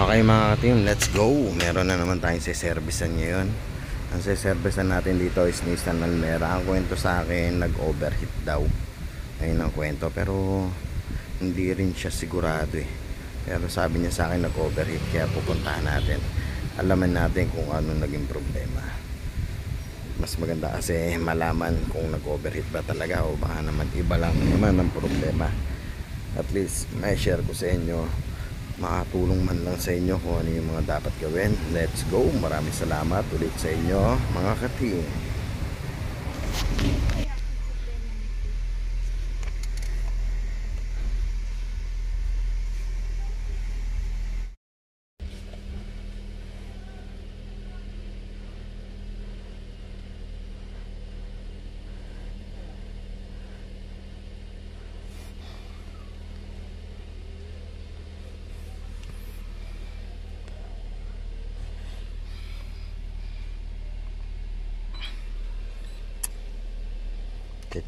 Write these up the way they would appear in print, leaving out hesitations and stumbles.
Okay mga ka-team, let's go. Meron na naman tayong siservisan ngayon. Ang siservisan natin dito is Nissan Almera. Ang kwento sa akin, nag-overheat daw. Ayun ang kwento, pero hindi rin siya sigurado eh. Pero sabi niya sa akin nag-overheat, kaya pupuntahan natin. Alaman natin kung ano naging problema. Mas maganda kasi malaman kung nag-overheat ba talaga o baka naman iba lang naman ang problema. At least may share ko sa inyo, makatulong man lang sa inyo kung ano yung mga dapat gawin. Let's go. Maraming salamat ulit sa inyo mga ka-team.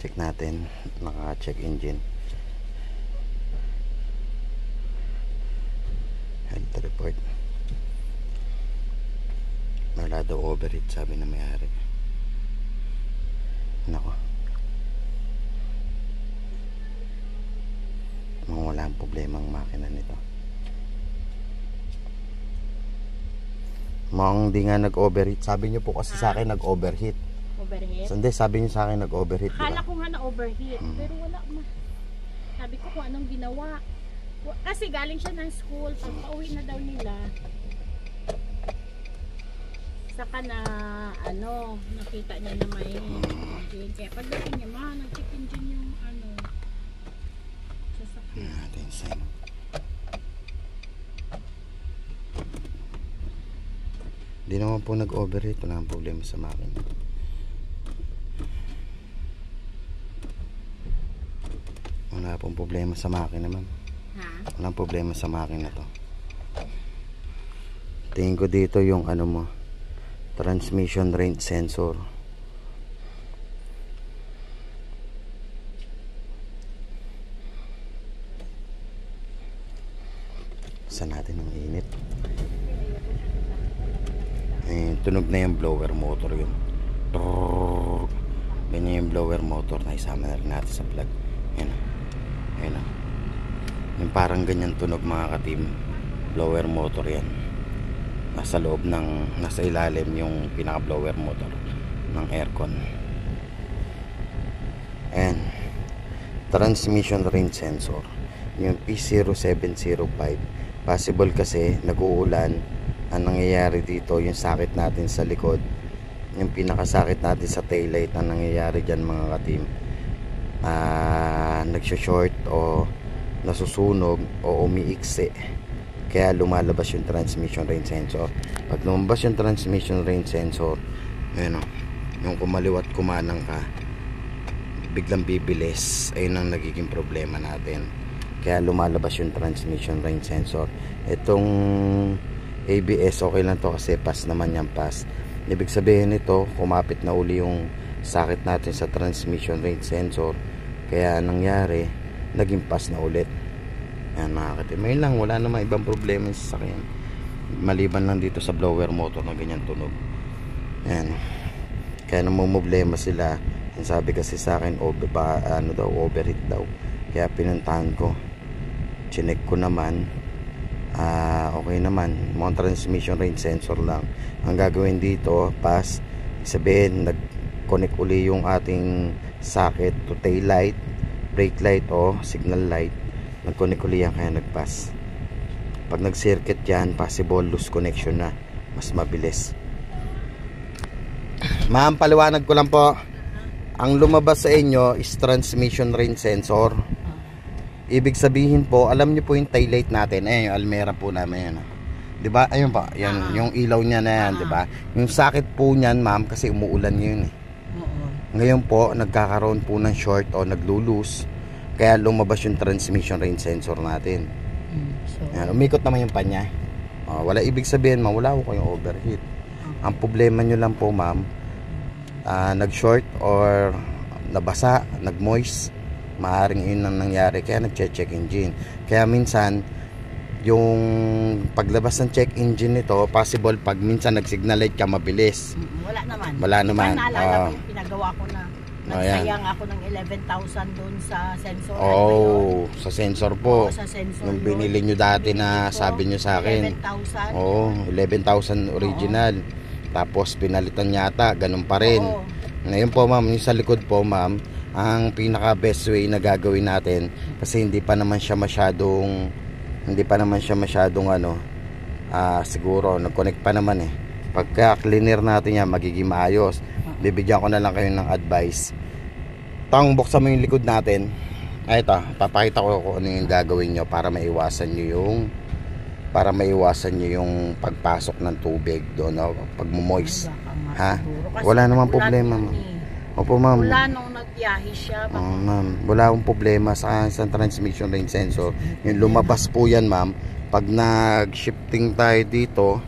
Check natin, naka-check engine, health report. Wala daw overheat, sabi na may-ari. Nako, wala ang problema ang makina nito. Hindi nga nag-overheat. Sabi nyo po kasi sa akin nag-overheat. Overheat? So, hindi, sabi niyo sa akin nag-overheat. Akala ko nga na-overheat, pero wala ma. Sabi ko kung anong ginawa. Kasi galing siya ng school, pag pauwi na daw nila, saka na, nakita niya na may engine. Kaya pagdating niya, nag-check engine yung, sasakyan. Natin sign. Hindi naman po nag-overheat, wala ang problema sa makina. Wala pong problema sa makina, ma'am. Walang problema sa makina to. Tingin ko dito yung mo, transmission range sensor. Saan natin ang init? Tunog na yung blower motor yun. Ganyan yung blower motor na isama na rin natin sa plug. Ayan o. Yung parang ganyan tunog mga ka-team. Blower motor yan. Nasa loob ng, nasa ilalim yung pinaka blower motor ng aircon. And transmission range sensor, yung P0705. Possible kasi nag-uulan. Ang nangyayari dito, yung sakit natin sa likod, yung pinakasakit natin sa taillight, ang nangyayari dyan mga ka-team, nagsho-short o nasusunog o umiiksi, kaya lumalabas yung transmission range sensor. Pag lumabas yung transmission range sensor, yung kumaliwat kumanang ka, biglang bibilis, ayun ang nagiging problema natin, kaya lumalabas yung transmission range sensor. Itong ABS okay lang to kasi pass naman yan, pass. Ibig sabihin nito, kumapit na uli yung sakit natin sa transmission range sensor, kaya nangyari, naging pass na ulit. Yan mga ka-team, ayun lang, wala namang ibang problema sa sakyan, maliban lang dito sa blower motor na ganyan tunog. Yan, kaya namumblema sila. Yan, sabi kasi sa akin overheat daw, kaya pinuntahan ko, chinek ko naman, okay naman, mga transmission range sensor lang ang gagawin dito, pass. Sabihin nag-connect uli yung ating socket to tail light, brake light o signal light, nag-connect uli yan, kaya nag-pass. Pag nag-circuit yan, possible loose connection na, mas mabilis. Ma'am, paliwanag ko lang po, ang lumabas sa inyo is transmission range sensor. Ibig sabihin po, alam niyo po yung tail light natin, yung Almera po namin yan, di ba? Ayun pa, yan, yung ilaw niya na yan, di ba? Yung sakit po niyan, ma'am, kasi umuulan yun eh. Ngayon po, nagkakaroon po ng short o naglo-loose, kaya lumabas yung transmission range sensor natin. Yan, umikot naman yung panya. Wala ibig sabihin, ma'am, wala ko kayong overheat. Ang problema nyo lang po, ma'am, nag-short or nabasa, nag-moist, maaaring yun ang nangyari, kaya nag-check engine. Kaya minsan yung paglabas ng check engine nito, possible pag minsan nag-signal light ka mabilis. Wala naman. Wala naman. Naalala ko yung pinagawa ko na Ayan. nagsayang ako ng 11,000 doon sa sensor. Oh, sa sensor po. Oo, sa sensor. Nung yun. binili nyo dati na Binili ko, sabi nyo sa akin. 11,000. Oo, 11,000 original. Tapos pinalitan yata, ganun pa rin. Oo. Ngayon po ma'am, yung sa likod po ma'am, ang pinaka best way na gagawin natin kasi hindi pa naman siya masyadong siguro nag-connect pa naman eh. Pagka cleaner natin yan, magiging maayos. Bibigyan ko na lang kayo ng advice. Tang buksan mo yung likod natin. Ay ito, papakita ko kung ano yung gagawin nyo para maiwasan nyo yung pagpasok ng tubig doon, no? Pag moist. Ha? Wala namang problema, ma'am. Opo, ma'am. Wala nung nagbiyahe siya. Ma'am, wala akong problema sa transmission range sensor. Yung lumabas po yan, ma'am. Pag nag-shifting tayo dito,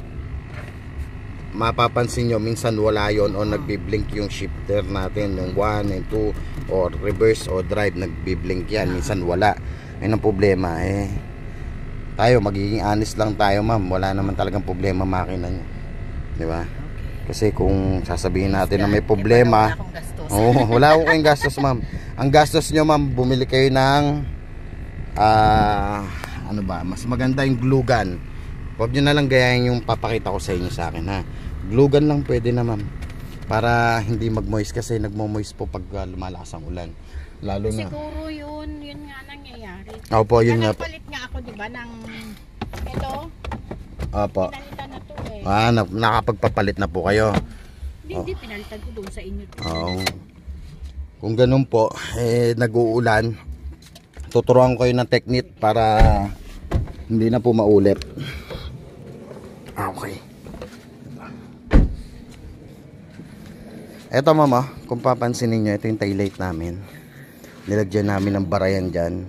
mapapansin nyo, minsan wala yon o nagbiblink yung shifter natin, yung 1 and 2 or reverse o drive, nagbiblink yan. Minsan wala. Yun ang problema. Tayo, magiging honest lang tayo, ma'am. Wala naman talagang problema makina nyo. Di ba? Kasi kung sasabihin natin na may problema, wala akong kayong gastos, ma'am. Ang gastos nyo, ma'am, bumili kayo ng mas maganda yung glue gun. Huwag nyo na lang gayahin yung papakita ko sa inyo sa akin, ha. Glue gun lang pwede na, ma'am, para hindi mag-moist kasi nagmo-moist po pag lumalakas ang ulan. Lalo na. Siguro yun nga nangyayari. Opo, yun nga po. Palit nga ako, di ba, ng ito. Opo. Pinalitan na to eh. Nakapagpapalit na po kayo. Hindi, pinalitan ko doon sa inyo. Oo. Kung ganun po, nag-uulan, tuturuan ko kayo ng technique para hindi na po maulit. Okay. Eto mama, kung papansinin nyo, ito yung taillight namin. Nilagyan namin ng bara yan dyan.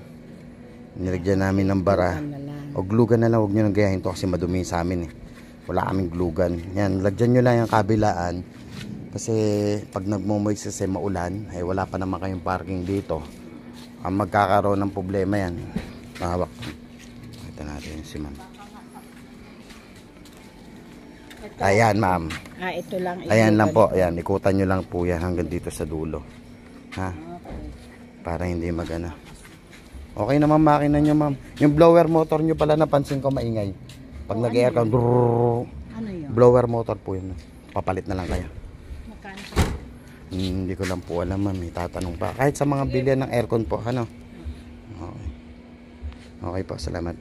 Nilagyan namin ng bara. O glue gun na lang, huwag nyo nang gayahin to kasi madumi sa amin eh. Wala kaming glue gun. Yan, lagyan nyo lang yung kabilaan. Kasi pag nagmo-moist kasi maulan, ay wala pa naman kayong parking dito. Ang magkakaroon ng problema yan. Mahawak. Ito natin si ma'am. Ayan ma'am. Ito lang. Ayan lang po. Ayan, ikutan nyo lang po yan hanggang dito sa dulo. Ha? Para hindi magana. Okay naman makina nyo ma'am. Yung blower motor nyo pala napansin ko maingay. Pag nag-aircon, ano yun? blower motor po yun. Papalit na lang kayo. Magkano? Hindi ko lang po alam ma'am. Itatanong pa. Kahit sa mga bilyan ng aircon po. Ano? Okay. Okay po. Salamat.